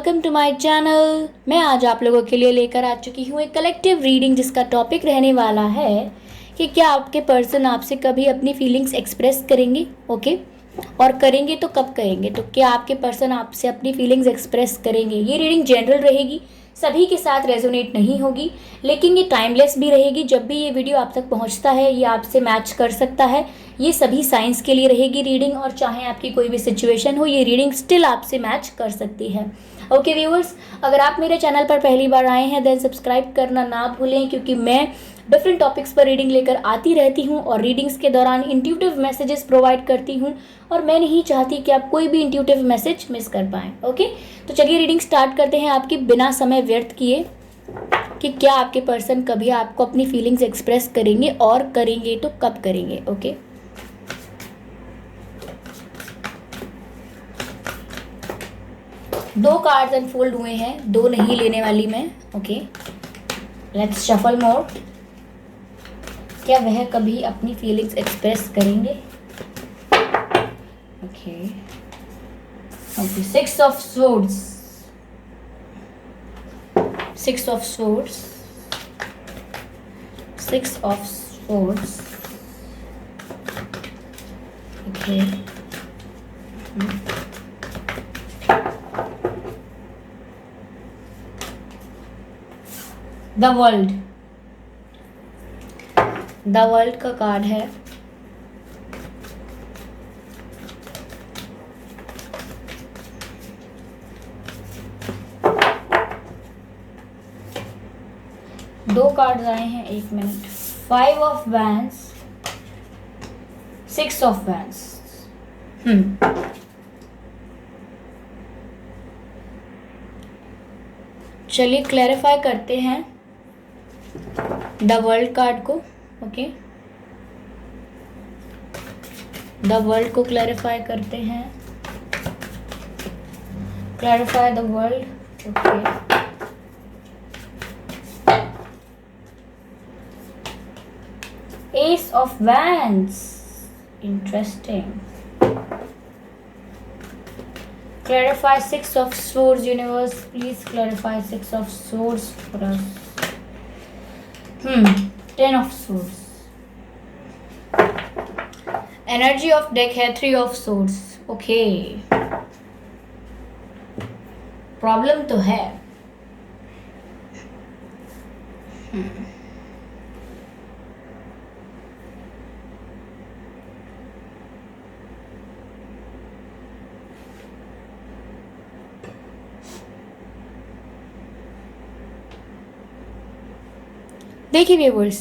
Welcome to my channel. मैं आज आप लोगों के लिए लेकर आ चुकी हूँ एक कलेक्टिव रीडिंग जिसका टॉपिक रहने वाला है कि क्या आपके पर्सन आपसे कभी अपनी फीलिंग्स एक्सप्रेस करेंगे। ओके, और करेंगे तो कब करेंगे। तो क्या आपके पर्सन आपसे अपनी फीलिंग्स एक्सप्रेस करेंगे। ये रीडिंग जनरल रहेगी, सभी के साथ रेजोनेट नहीं होगी, लेकिन ये टाइमलेस भी रहेगी। जब भी ये वीडियो आप तक पहुंचता है ये आपसे मैच कर सकता है। ये सभी साइंस के लिए रहेगी रीडिंग, और चाहे आपकी कोई भी सिचुएशन हो ये रीडिंग स्टिल आपसे मैच कर सकती है। ओके व्यूअर्स, अगर आप मेरे चैनल पर पहली बार आए हैं देन सब्सक्राइब करना ना भूलें, क्योंकि मैं डिफरेंट टॉपिक्स पर रीडिंग लेकर आती रहती हूँ और रीडिंग्स के दौरान इंट्यूटिव मैसेजेस प्रोवाइड करती हूँ, और मैं नहीं चाहती कि आप कोई भी इंट्यूटिव मैसेज मिस कर पाएँ। ओके, तो चलिए रीडिंग स्टार्ट करते हैं आपकी बिना समय व्यर्थ किए कि क्या आपके पर्सन कभी आपको अपनी फीलिंग्स एक्सप्रेस करेंगे, और करेंगे तो कब करेंगे। ओके, दो कार्ड्स अनफोल्ड हुए हैं, दो नहीं लेने वाली मैं। ओके, लेट्स शफल मोर। क्या वह कभी अपनी फीलिंग्स एक्सप्रेस करेंगे। Okay okay, six of swords, six of swords, six of swords. Okay, the world, the world का कार्ड है। दो कार्ड्स आए हैं, एक minute. Five of wands, six of wands. चलिए क्लैरिफाई करते हैं द वर्ल्ड कार्ड को। ओके, द वर्ल्ड को क्लैरिफाई करते हैं। Clarify the world. Okay, S of wands, interesting. Clarify six of swords, universe. Please clarify six of swords for us. 10 of swords. Energy of deck है 3 of swords. Okay. Problem तो है। देखिए viewers,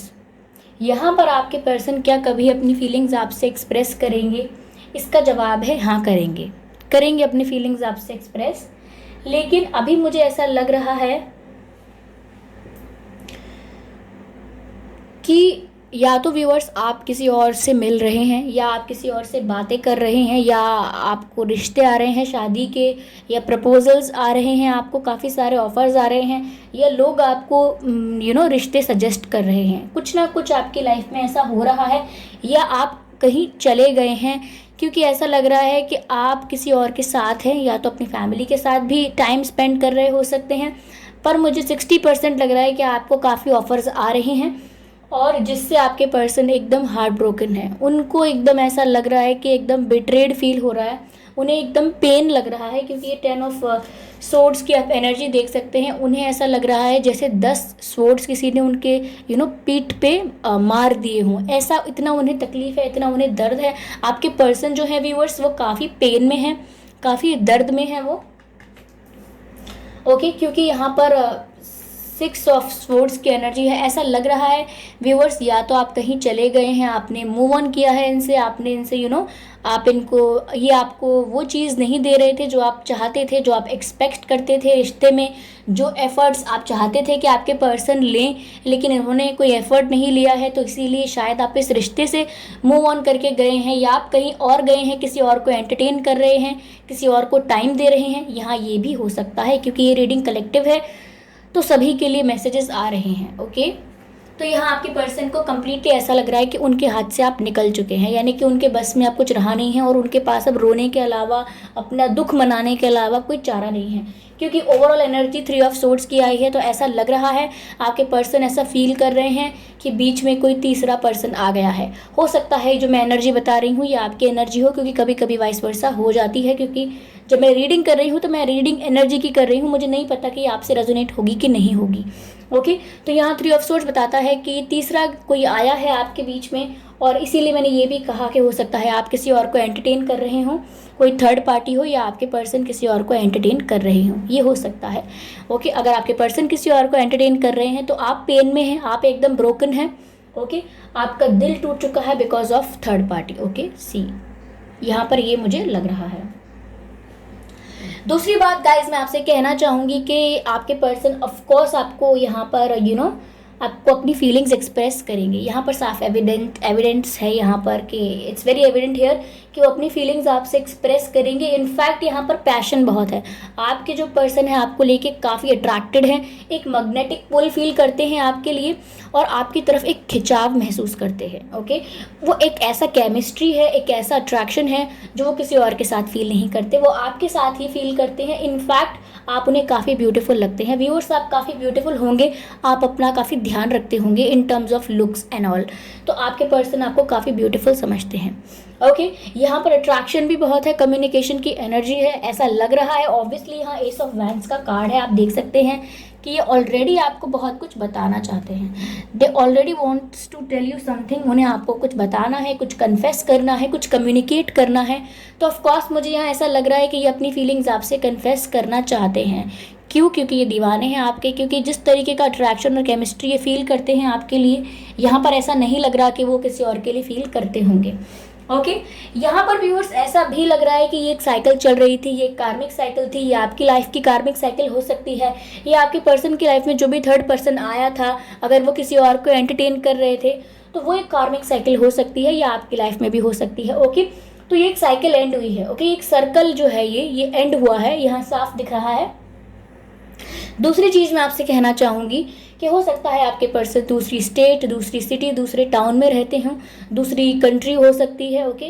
यहाँ पर आपके person क्या कभी अपनी फीलिंग्स आपसे एक्सप्रेस करेंगे। इसका जवाब है हाँ, करेंगे, करेंगे अपनी फीलिंग्स आपसे एक्सप्रेस। लेकिन अभी मुझे ऐसा लग रहा है कि या तो व्यूअर्स आप किसी और से मिल रहे हैं, या आप किसी और से बातें कर रहे हैं, या आपको रिश्ते आ रहे हैं शादी के, या प्रपोजल्स आ रहे हैं, आपको काफ़ी सारे ऑफर्स आ रहे हैं, या लोग आपको रिश्ते सजेस्ट कर रहे हैं। कुछ ना कुछ आपकी लाइफ में ऐसा हो रहा है, या आप कहीं चले गए हैं, क्योंकि ऐसा लग रहा है कि आप किसी और के साथ हैं, या तो अपनी फैमिली के साथ भी टाइम स्पेंड कर रहे हो सकते हैं। पर मुझे 60% लग रहा है कि आपको काफ़ी ऑफर्स आ रहे हैं, और जिससे आपके पर्सन एकदम हार्ट ब्रोकन है। उनको एकदम ऐसा लग रहा है कि एकदम बिट्रेड फील हो रहा है, उन्हें एकदम पेन लग रहा है, क्योंकि ये 10 ऑफ स्वॉर्ड्स की आप एनर्जी देख सकते हैं। उन्हें ऐसा लग रहा है जैसे 10 स्वॉर्ड्स किसी ने उनके पीठ पे मार दिए हों। ऐसा इतना उन्हें तकलीफ है, इतना उन्हें दर्द है। आपके पर्सन जो है व्यूअर्स वो काफ़ी पेन में है, काफ़ी दर्द में है वो। ओके, क्योंकि यहाँ पर 6 ऑफ स्वॉर्ड्स की एनर्जी है। ऐसा लग रहा है व्यूअर्स, या तो आप कहीं चले गए हैं, आपने मूव ऑन किया है इनसे, आपने इनसे आप इनको, ये आपको वो चीज़ नहीं दे रहे थे जो आप चाहते थे, जो आप एक्सपेक्ट करते थे रिश्ते में, जो एफर्ट्स आप चाहते थे कि आपके पर्सन लें, लेकिन इन्होंने कोई एफर्ट नहीं लिया है। तो इसीलिए शायद आप इस रिश्ते से मूव ऑन करके गए हैं, या आप कहीं और गए हैं, किसी और को एंटरटेन कर रहे हैं, किसी और को टाइम दे रहे हैं। यहाँ ये भी हो सकता है, क्योंकि ये रीडिंग कलेक्टिव है तो सभी के लिए मैसेजेस आ रहे हैं। ओके, तो यहाँ आपके पर्सन को कम्प्लीटली ऐसा लग रहा है कि उनके हाथ से आप निकल चुके हैं, यानी कि उनके बस में आप कुछ रहा नहीं है और उनके पास अब रोने के अलावा, अपना दुख मनाने के अलावा कोई चारा नहीं है, क्योंकि ओवरऑल एनर्जी 3 ऑफ सोर्ड्स की आई है। तो ऐसा लग रहा है आपके पर्सन ऐसा फील कर रहे हैं कि बीच में कोई तीसरा पर्सन आ गया है। हो सकता है जो मैं एनर्जी बता रही हूँ ये आपकी एनर्जी हो, क्योंकि कभी कभी वाइस वर्सा हो जाती है, क्योंकि जब मैं रीडिंग कर रही हूँ तो मैं रीडिंग एनर्जी की कर रही हूँ, मुझे नहीं पता कि आपसे रेजोनेट होगी कि नहीं होगी। ओके, तो यहाँ 3 ऑफ सोर्ड्स बताता है कि तीसरा कोई आया है आपके बीच में, और इसीलिए मैंने ये भी कहा कि हो सकता है आप किसी और को एंटरटेन कर रहे हों, कोई थर्ड पार्टी हो, या आपके पर्सन किसी और को एंटरटेन कर रहे हों, ये हो सकता है। ओके, अगर आपके पर्सन किसी और को एंटरटेन कर रहे हैं तो आप पेन में हैं, आप एकदम ब्रोकन हैं। ओके, आपका दिल टूट चुका है because of third party. Okay, see यहाँ पर ये मुझे लग रहा है। दूसरी बात गाइज मैं आपसे कहना चाहूँगी कि आपके पर्सन ऑफ कोर्स आपको यहाँ पर आपको अपनी फीलिंग्स एक्सप्रेस करेंगे। यहाँ पर साफ एविडेंस है यहाँ पर कि इट्स वेरी एविडेंट हियर कि वो अपनी फीलिंग्स आपसे एक्सप्रेस करेंगे। इनफैक्ट यहाँ पर पैशन बहुत है, आपके जो पर्सन है आपको लेके काफ़ी अट्रैक्टेड हैं, एक मैग्नेटिक पुल फील करते हैं आपके लिए, और आपकी तरफ एक खिंचाव महसूस करते हैं। ओके, वो एक ऐसा केमिस्ट्री है, एक ऐसा अट्रैक्शन है जो वो किसी और के साथ फील नहीं करते, वो आपके साथ ही फील करते हैं। इनफैक्ट आप उन्हें काफ़ी ब्यूटीफुल लगते हैं। व्यूअर्स, आप काफ़ी ब्यूटीफुल होंगे, आप अपना काफ़ी ध्यान रखते होंगे in terms of looks and all, तो आपके पर्सन आपको काफ़ी ब्यूटीफुल समझते हैं। ओके, यहाँ पर अट्रैक्शन भी बहुत है, कम्युनिकेशन की एनर्जी है, ऐसा लग रहा है। ऑब्वियसली यहाँ एस ऑफ वैंड्स का कार्ड है, आप देख सकते हैं कि ये ऑलरेडी आपको बहुत कुछ बताना चाहते हैं। They already wants to tell you something, उन्हें आपको कुछ बताना है, कुछ कन्फेस करना है, कुछ कम्युनिकेट करना है। तो ऑफकोर्स मुझे यहाँ ऐसा लग रहा है कि ये अपनी फीलिंग्स आपसे कन्फेस करना चाहते हैं। क्यों? क्योंकि ये दीवाने हैं आपके, क्योंकि जिस तरीके का अट्रैक्शन और केमिस्ट्री ये फील करते हैं आपके लिए, यहाँ पर ऐसा नहीं लग रहा कि वो किसी और के लिए फील करते होंगे। ओके, यहाँ पर व्यूअर्स ऐसा भी लग रहा है कि ये एक साइकिल चल रही थी, ये एक कार्मिक साइकिल थी, ये आपकी लाइफ की कार्मिक साइकिल हो सकती है। ये आपके पर्सन की लाइफ में जो भी थर्ड पर्सन आया था, अगर वो किसी और को एंटरटेन कर रहे थे तो वो एक कार्मिक साइकिल हो सकती है, या आपकी लाइफ में भी हो सकती है। ओके, तो ये एक साइकिल एंड हुई है। ओके, एक सर्कल जो है ये एंड हुआ है, यहाँ साफ दिख रहा है। दूसरी चीज़ मैं आपसे कहना चाहूँगी कि हो सकता है आपके पर्सन दूसरी स्टेट, दूसरी सिटी, दूसरे टाउन में रहते हों, दूसरी कंट्री हो सकती है। ओके,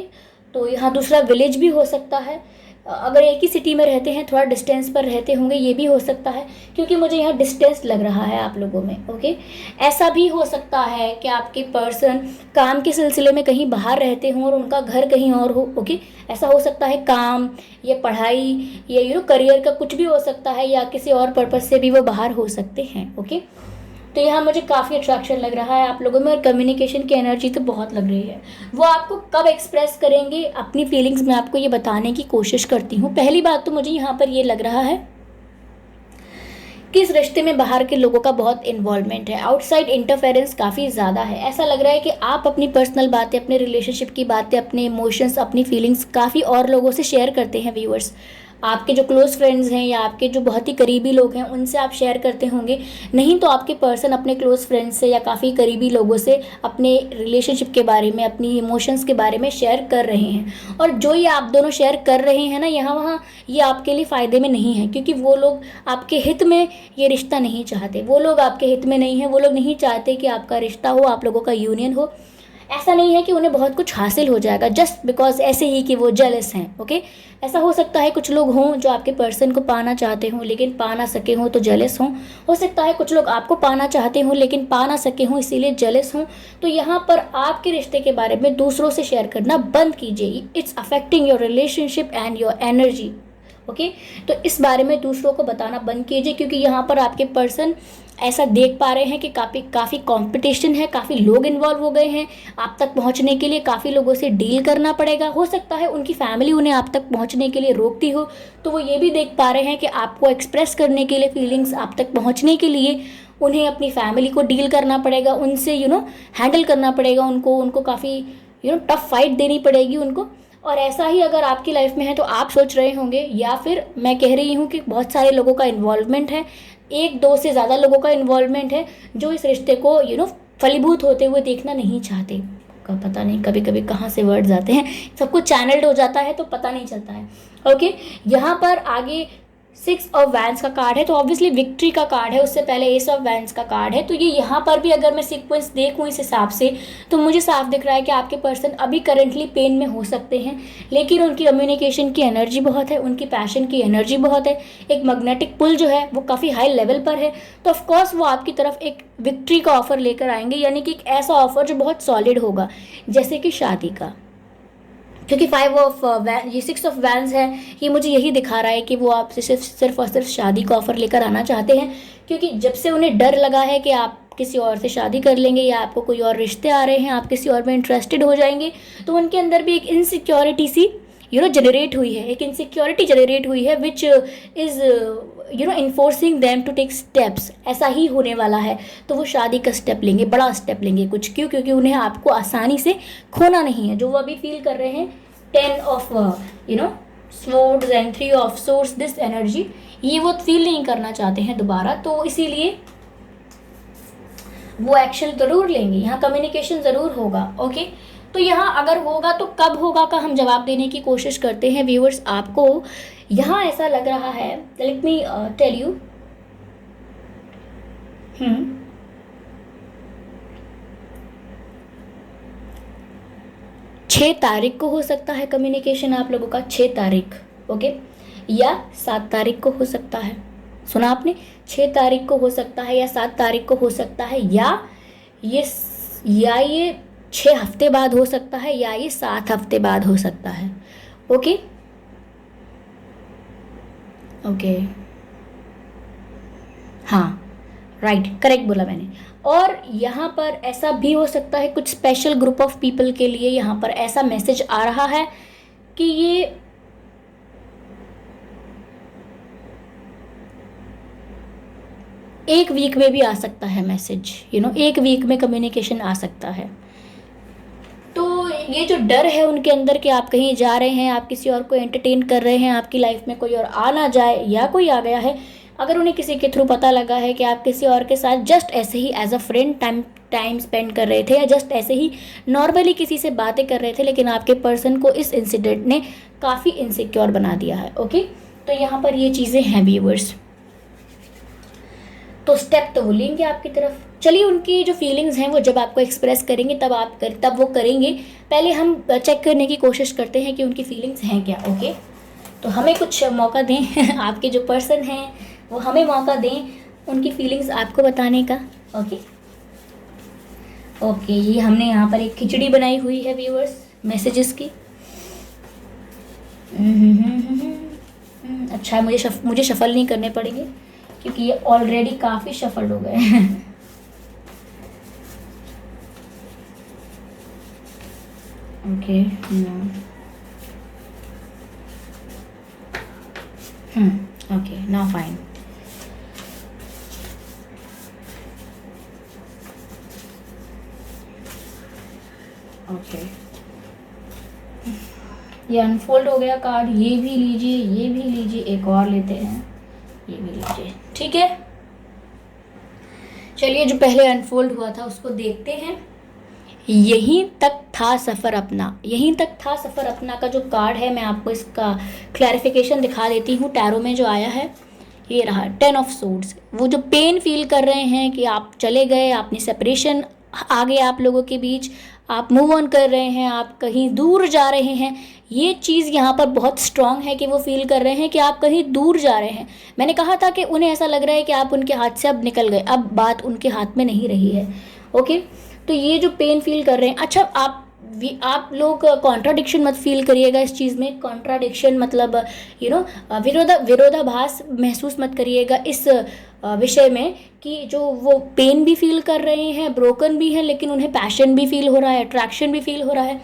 तो यहाँ दूसरा विलेज भी हो सकता है। अगर एक ही सिटी में रहते हैं, थोड़ा डिस्टेंस पर रहते होंगे, ये भी हो सकता है, क्योंकि मुझे यहाँ डिस्टेंस लग रहा है आप लोगों में। ओके, ऐसा भी हो सकता है कि आपके पर्सन काम के सिलसिले में कहीं बाहर रहते हों और उनका घर कहीं और हो। ओके, ऐसा हो सकता है, काम या पढ़ाई या करियर का कुछ भी हो सकता है, या किसी और पर्पज़ से भी वो बाहर हो सकते हैं। ओके, तो यहाँ मुझे काफ़ी अट्रैक्शन लग रहा है आप लोगों में, और कम्युनिकेशन की एनर्जी तो बहुत लग रही है। वो आपको कब एक्सप्रेस करेंगे अपनी फीलिंग्स, मैं आपको ये बताने की कोशिश करती हूँ। पहली बात तो मुझे यहाँ पर ये लग रहा है कि इस रिश्ते में बाहर के लोगों का बहुत इन्वॉल्वमेंट है, आउटसाइड इंटरफेरेंस काफ़ी ज़्यादा है। ऐसा लग रहा है कि आप अपनी पर्सनल बातें, अपने रिलेशनशिप की बातें, अपने इमोशंस, अपनी फीलिंग्स काफ़ी और लोगों से शेयर करते हैं। व्यूअर्स, आपके जो क्लोज फ्रेंड्स हैं या आपके जो बहुत ही करीबी लोग हैं उनसे आप शेयर करते होंगे, नहीं तो आपके पर्सन अपने क्लोज फ्रेंड्स से या काफ़ी करीबी लोगों से अपने रिलेशनशिप के बारे में, अपनी इमोशंस के बारे में शेयर कर रहे हैं। और जो ये आप दोनों शेयर कर रहे हैं ना, यहाँ वहाँ, ये आपके लिए फ़ायदे में नहीं है, क्योंकि वो लोग आपके हित में ये रिश्ता नहीं चाहते। वो लोग आपके हित में नहीं है, वो लोग नहीं चाहते कि आपका रिश्ता हो, आप लोगों का यूनियन हो। ऐसा नहीं है कि उन्हें बहुत कुछ हासिल हो जाएगा जस्ट बिकॉज ऐसे ही कि वो जेलस हैं। ओके, ऐसा हो सकता है कुछ लोग हों जो आपके पर्सन को पाना चाहते हों लेकिन पा ना सके हों तो जेलस हों। हो सकता है कुछ लोग आपको पाना चाहते हों लेकिन पा ना सके हों, इसीलिए जेलस हों। तो यहाँ पर आपके रिश्ते के बारे में दूसरों से शेयर करना बंद कीजिए। It's affecting your relationship and your energy. Okay, तो इस बारे में दूसरों को बताना बंद कीजिए, क्योंकि यहाँ पर आपके पर्सन ऐसा देख पा रहे हैं कि काफ़ी कंपटीशन है, काफ़ी लोग इन्वॉल्व हो गए हैं। आप तक पहुँचने के लिए काफ़ी लोगों से डील करना पड़ेगा। हो सकता है उनकी फैमिली उन्हें आप तक पहुँचने के लिए रोकती हो, तो वो ये भी देख पा रहे हैं कि आपको एक्सप्रेस करने के लिए, फीलिंग्स आप तक पहुँचने के लिए उन्हें अपनी फैमिली को डील करना पड़ेगा, उनसे हैंडल करना पड़ेगा, उनको काफ़ी टफ फाइट देनी पड़ेगी उनको। और ऐसा ही अगर आपकी लाइफ में है तो आप सोच रहे होंगे, या फिर मैं कह रही हूँ कि बहुत सारे लोगों का इन्वॉल्वमेंट है, एक दो से ज़्यादा लोगों का इन्वॉल्वमेंट है जो इस रिश्ते को फलीभूत होते हुए देखना नहीं चाहते। का पता नहीं कभी कभी कहाँ से वर्ड्स आते हैं, सब कुछ चैनल्ड हो जाता है तो पता नहीं चलता है। ओके, यहाँ पर आगे 6 ऑफ वैंस का कार्ड है, तो ऑब्वियसली विक्ट्री का कार्ड है, उससे पहले एस ऑफ वैंस का कार्ड है। तो ये यहाँ पर भी अगर मैं सीक्वेंस देखूँ इस हिसाब से, तो मुझे साफ दिख रहा है कि आपके पर्सन अभी करंटली पेन में हो सकते हैं, लेकिन उनकी कम्युनिकेशन की एनर्जी बहुत है, उनकी पैशन की एनर्जी बहुत है, एक मैग्नेटिक पुल जो है वो काफ़ी हाई लेवल पर है। तो ऑफकोर्स वो आपकी तरफ एक विक्ट्री का ऑफर लेकर आएंगे, यानी कि एक ऐसा ऑफर जो बहुत सॉलिड होगा, जैसे कि शादी का। क्योंकि 5 ऑफ ये 6 ऑफ वैंस है, ये मुझे यही दिखा रहा है कि वो आपसे सिर्फ और सिर्फ शादी का ऑफर लेकर आना चाहते हैं। क्योंकि जब से उन्हें डर लगा है कि आप किसी और से शादी कर लेंगे या आपको कोई और रिश्ते आ रहे हैं, आप किसी और में इंटरेस्टेड हो जाएंगे, तो उनके अंदर भी एक इनसिक्योरिटी सी जनरेट हुई है, एक इनसिक्योरिटी जनरेट हुई है which is enforcing them to take steps. ऐसा ही होने वाला है, तो वो शादी का स्टेप लेंगे, बड़ा स्टेप लेंगे कुछ। क्यों? क्योंकि उन्हें आपको आसानी से खोना नहीं है, जो वो अभी फील कर रहे हैं 10 of swords and 3 of source, this energy, ये वो फील नहीं करना चाहते हैं दोबारा। तो इसीलिए वो एक्शन ज़रूर लेंगे, यहाँ कम्युनिकेशन ज़रूर होगा। ओके, तो यहाँ अगर होगा तो कब होगा का हम जवाब देने की कोशिश करते हैं व्यूअर्स। आपको यहाँ ऐसा लग रहा है, लेट मी टेल यू, 6 तारीख को हो सकता है कम्युनिकेशन आप लोगों का, 6 तारीख, ओके, या 7 तारीख को हो सकता है। सुना आपने? 6 तारीख को हो सकता है या 7 तारीख को हो सकता है, या ये 6 हफ्ते बाद हो सकता है, या ये 7 हफ्ते बाद हो सकता है। ओके ओके, हाँ राइट, करेक्ट बोला मैंने। और यहाँ पर ऐसा भी हो सकता है कुछ स्पेशल ग्रुप ऑफ पीपल के लिए यहाँ पर ऐसा मैसेज आ रहा है कि ये एक वीक में भी आ सकता है मैसेज, एक वीक में कम्युनिकेशन आ सकता है। तो ये जो डर है उनके अंदर कि आप कहीं जा रहे हैं, आप किसी और को एंटरटेन कर रहे हैं, आपकी लाइफ में कोई और आ ना जाए, या कोई आ गया है, अगर उन्हें किसी के थ्रू पता लगा है कि आप किसी और के साथ जस्ट ऐसे ही as a friend time spend कर रहे थे, या जस्ट ऐसे ही नॉर्मली किसी से बातें कर रहे थे, लेकिन आपके पर्सन को इस इंसिडेंट ने काफ़ी इनसिक्योर बना दिया है। ओके, तो यहाँ पर ये चीज़ें हैं व्यूअर्स। तो स्टेप तो वो लेंगे आपकी तरफ। चलिए, उनकी जो फीलिंग्स हैं वो जब आपको एक्सप्रेस करेंगे तब वो करेंगे। पहले हम चेक करने की कोशिश करते हैं कि उनकी फीलिंग्स हैं क्या। ओके, तो हमें कुछ मौका दें आपके जो पर्सन हैं वो हमें मौका दें उनकी फीलिंग्स आपको बताने का। ओके ओके, ये हमने यहाँ पर एक खिचड़ी बनाई हुई है व्यूअर्स मैसेजेस की। अच्छा है, मुझे शफल नहीं करने पड़ेंगे क्योंकि ये ऑलरेडी काफ़ी शफल हो गए हैं। Okay, okay, now fine. Okay, ये अनफोल्ड हो गया कार्ड, ये भी लीजिए, ये भी लीजिए, एक और लेते हैं, ये भी लीजिए, ठीक है। चलिए, जो पहले अनफोल्ड हुआ था उसको देखते हैं। यहीं तक था सफ़र अपना, यहीं तक था सफ़र अपना का जो कार्ड है, मैं आपको इसका क्लैरिफिकेशन दिखा देती हूँ। टैरो में जो आया है ये रहा 10 ऑफ सोर्ड्स। वो जो पेन फील कर रहे हैं कि आप चले गए, आपने सेपरेशन आ गया आप लोगों के बीच, आप मूव ऑन कर रहे हैं, आप कहीं दूर जा रहे हैं, ये चीज़ यहाँ पर बहुत स्ट्रांग है कि वो फील कर रहे हैं कि आप कहीं दूर जा रहे हैं। मैंने कहा था कि उन्हें ऐसा लग रहा है कि आप उनके हाथ से अब निकल गए, अब बात उनके हाथ में नहीं रही है। ओके, तो ये जो पेन फील कर रहे हैं, अच्छा आप लोग कॉन्ट्राडिक्शन मत फील करिएगा इस चीज़ में। कॉन्ट्राडिक्शन मतलब विरोधाभास महसूस मत करिएगा इस विषय में कि जो वो पेन भी फील कर रहे हैं, ब्रोकन भी हैं, लेकिन उन्हें पैशन भी फील हो रहा है, अट्रैक्शन भी फील हो रहा है।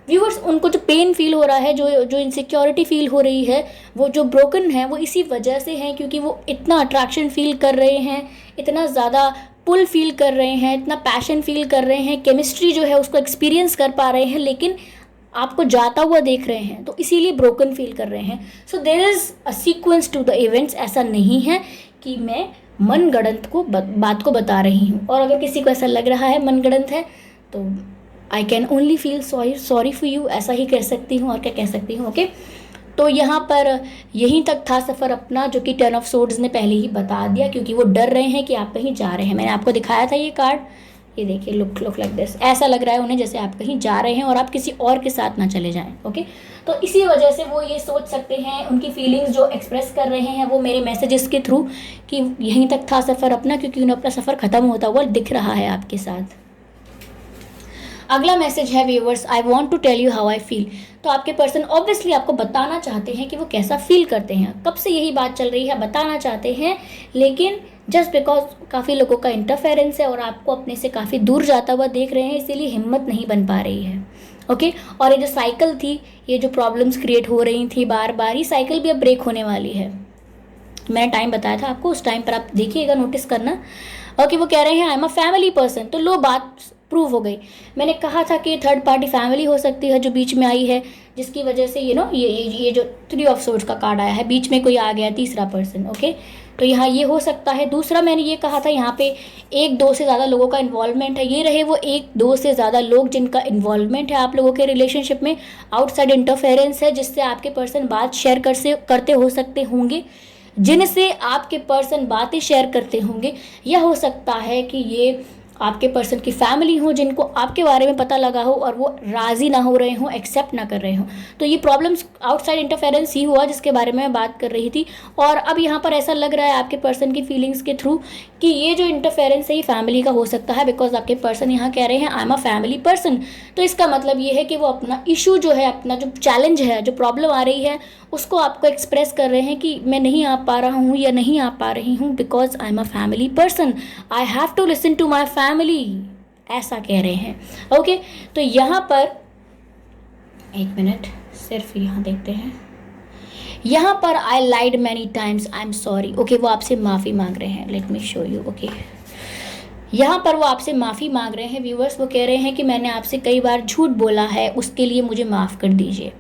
व्यूअर्स, उनको जो पेन फील हो रहा है, जो इनसिक्योरिटी फील हो रही है, वो जो ब्रोकन है, वो इसी वजह से है क्योंकि वो इतना अट्रैक्शन फील कर रहे हैं, इतना ज़्यादा पुल फील कर रहे हैं, इतना पैशन फील कर रहे हैं, केमिस्ट्री जो है उसको एक्सपीरियंस कर पा रहे हैं, लेकिन आपको जाता हुआ देख रहे हैं, तो इसीलिए ब्रोकन फील कर रहे हैं। So there is a sequence to the events. ऐसा नहीं है कि मैं मनगढ़ंत बात को बता रही हूँ। और अगर किसी को ऐसा लग रहा है मनगढ़ंत है, तो I can only feel sorry for you, ऐसा ही कह सकती हूँ, और क्या कह सकती हूँ। ओके, तो यहाँ पर यहीं तक था सफ़र अपना, जो कि 10 ऑफ सोर्ड्स ने पहले ही बता दिया, क्योंकि वो डर रहे हैं कि आप कहीं जा रहे हैं। मैंने आपको दिखाया था ये कार्ड, ये देखिए, लुक लाइक दिस। ऐसा लग रहा है उन्हें जैसे आप कहीं जा रहे हैं और आप किसी और के साथ ना चले जाएं। ओके, तो इसी वजह से वो ये सोच सकते हैं, उनकी फीलिंग्स जो एक्सप्रेस कर रहे हैं वो मेरे मैसेजेस के थ्रू, कि यहीं तक था सफ़र अपना, क्योंकि उन्हें अपना सफ़र ख़त्म होता हुआ दिख रहा है आपके साथ। अगला मैसेज है viewers, I want to tell you how I feel. तो आपके पर्सन ऑब्वियसली आपको बताना चाहते हैं कि वो कैसा फील करते हैं। कब से यही बात चल रही है, बताना चाहते हैं, लेकिन जस्ट बिकॉज काफ़ी लोगों का इंटरफेरेंस है और आपको अपने से काफ़ी दूर जाता हुआ देख रहे हैं, इसीलिए हिम्मत नहीं बन पा रही है। ओके, और ये जो साइकिल थी, ये जो प्रॉब्लम्स क्रिएट हो रही थी बार बार, ये साइकिल भी अब ब्रेक होने वाली है। मैंने टाइम बताया था आपको, उस टाइम पर आप देखिएगा, नोटिस करना। ओके, वो कह रहे हैं आई एम अ फैमिली पर्सन। तो लो, बात प्रूव हो गई। मैंने कहा था कि थर्ड पार्टी फैमिली हो सकती है जो बीच में आई है, जिसकी वजह से ये जो 3 ऑफ सोर्ड्स का कार्ड आया है, बीच में कोई आ गया तीसरा पर्सन। ओके, तो यहाँ ये हो सकता है। दूसरा, मैंने ये कहा था यहाँ पे 1-2 से ज़्यादा लोगों का इन्वॉल्वमेंट है। ये रहे वो 1-2 से ज़्यादा लोग जिनका इन्वॉल्वमेंट है आप लोगों के रिलेशनशिप में। आउटसाइड इंटरफेरेंस है जिससे आपके पर्सन बात शेयर करते हो सकते होंगे, जिनसे आपके पर्सन बातें शेयर करते होंगे। यह हो सकता है कि ये आपके पर्सन की फैमिली हो, जिनको आपके बारे में पता लगा हो और वो राज़ी ना हो रहे हों, एक्सेप्ट ना कर रहे हों। तो ये प्रॉब्लम्स आउटसाइड इंटरफेरेंस ही हुआ जिसके बारे में मैं बात कर रही थी। और अब यहाँ पर ऐसा लग रहा है आपके पर्सन की फीलिंग्स के थ्रू कि ये जो इंटरफेरेंस है ये फैमिली का हो सकता है, बिकॉज आपके पर्सन यहाँ कह रहे हैं आई एम अ फैमिली पर्सन। तो इसका मतलब ये है कि वो अपना इशू जो है, अपना जो चैलेंज है, जो प्रॉब्लम आ रही है, उसको आपको एक्सप्रेस कर रहे हैं कि मैं नहीं आ पा रहा हूँ या नहीं आ पा रही हूँ, because I am a family person, I have to listen to my family, ऐसा कह रहे हैं। ओके, तो यहाँ पर एक मिनट, सिर्फ यहाँ देखते हैं। यहाँ पर I lied many times, I am sorry. Okay, वो आपसे माफ़ी मांग रहे हैं, let me show you. Okay, यहाँ पर वो आपसे माफ़ी मांग रहे हैं व्यूवर्स। वो कह रहे हैं कि मैंने आपसे कई बार झूठ बोला है, उसके लिए मुझे माफ़ कर दीजिए।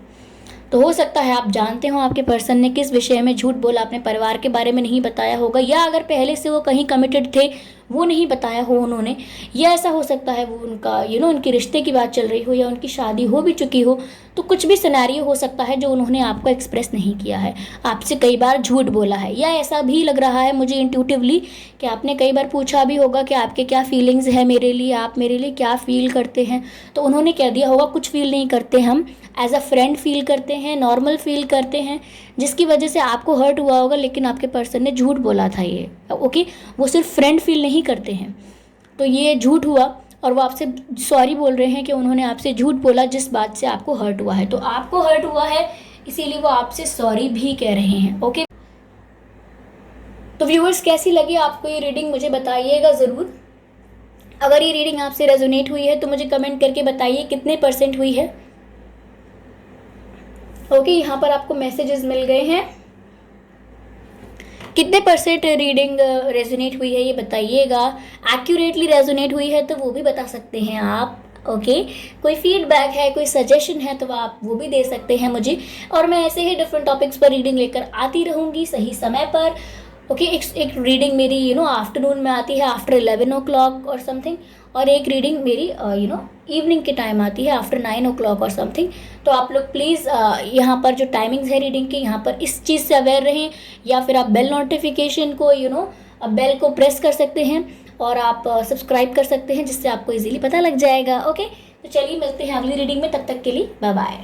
तो हो सकता है आप जानते हो आपके पर्सन ने किस विषय में झूठ बोला, अपने परिवार के बारे में नहीं बताया होगा, या अगर पहले से वो कहीं कमिटेड थे वो नहीं बताया हो उन्होंने, या ऐसा हो सकता है वो उनका उनके रिश्ते की बात चल रही हो, या उनकी शादी हो भी चुकी हो। तो कुछ भी सिनेरियो हो सकता है जो उन्होंने आपको एक्सप्रेस नहीं किया है, आपसे कई बार झूठ बोला है। या ऐसा भी लग रहा है मुझे इंट्यूटिवली कि आपने कई बार पूछा भी होगा कि आपके क्या फीलिंग्स है मेरे लिए, आप मेरे लिए क्या फ़ील करते हैं। तो उन्होंने कह दिया होगा कुछ फील नहीं करते, हम एज अ फ्रेंड फील करते हैं, नॉर्मल फील करते हैं, जिसकी वजह से आपको हर्ट हुआ होगा, लेकिन आपके पर्सन ने झूठ बोला था ये। ओके, वो सिर्फ फ्रेंड फील नहीं करते हैं। तो ये झूठ हुआ और वो आपसे सॉरी बोल रहे हैं कि उन्होंने आपसे झूठ बोला जिस बात से आपको हर्ट हुआ है। तो आपको हर्ट हुआ है इसीलिए वो आपसे सॉरी भी कह रहे हैं। ओके, तो व्यूअर्स कैसी लगी आपको ये रीडिंग मुझे बताइएगा ज़रूर। अगर ये रीडिंग आपसे रेजोनेट हुई है तो मुझे कमेंट करके बताइए कितने % हुई है। ओके, यहाँ पर आपको मैसेजेस मिल गए हैं, कितने % रीडिंग रेजोनेट हुई है ये बताइएगा। एक्यूरेटली रेजोनेट हुई है तो वो भी बता सकते हैं आप। ओके, कोई फीडबैक है, कोई सजेशन है तो आप वो भी दे सकते हैं मुझे, और मैं ऐसे ही डिफरेंट टॉपिक्स पर रीडिंग लेकर आती रहूँगी सही समय पर। ओके, एक रीडिंग मेरी आफ्टरनून में आती है आफ्टर 11 o'clock और समथिंग, और एक रीडिंग मेरी इवनिंग के टाइम आती है आफ्टर 9 o'clock और समथिंग। तो आप लोग प्लीज़ यहाँ पर जो टाइमिंग्स है रीडिंग की, यहाँ पर इस चीज़ से अवेयर रहें, या फिर आप बेल नोटिफिकेशन को बेल को प्रेस कर सकते हैं और आप सब्सक्राइब कर सकते हैं, जिससे आपको इजीली पता लग जाएगा। ओके, तो चलिए मिलते हैं अगली रीडिंग में, तब तक के लिए बाय बाय।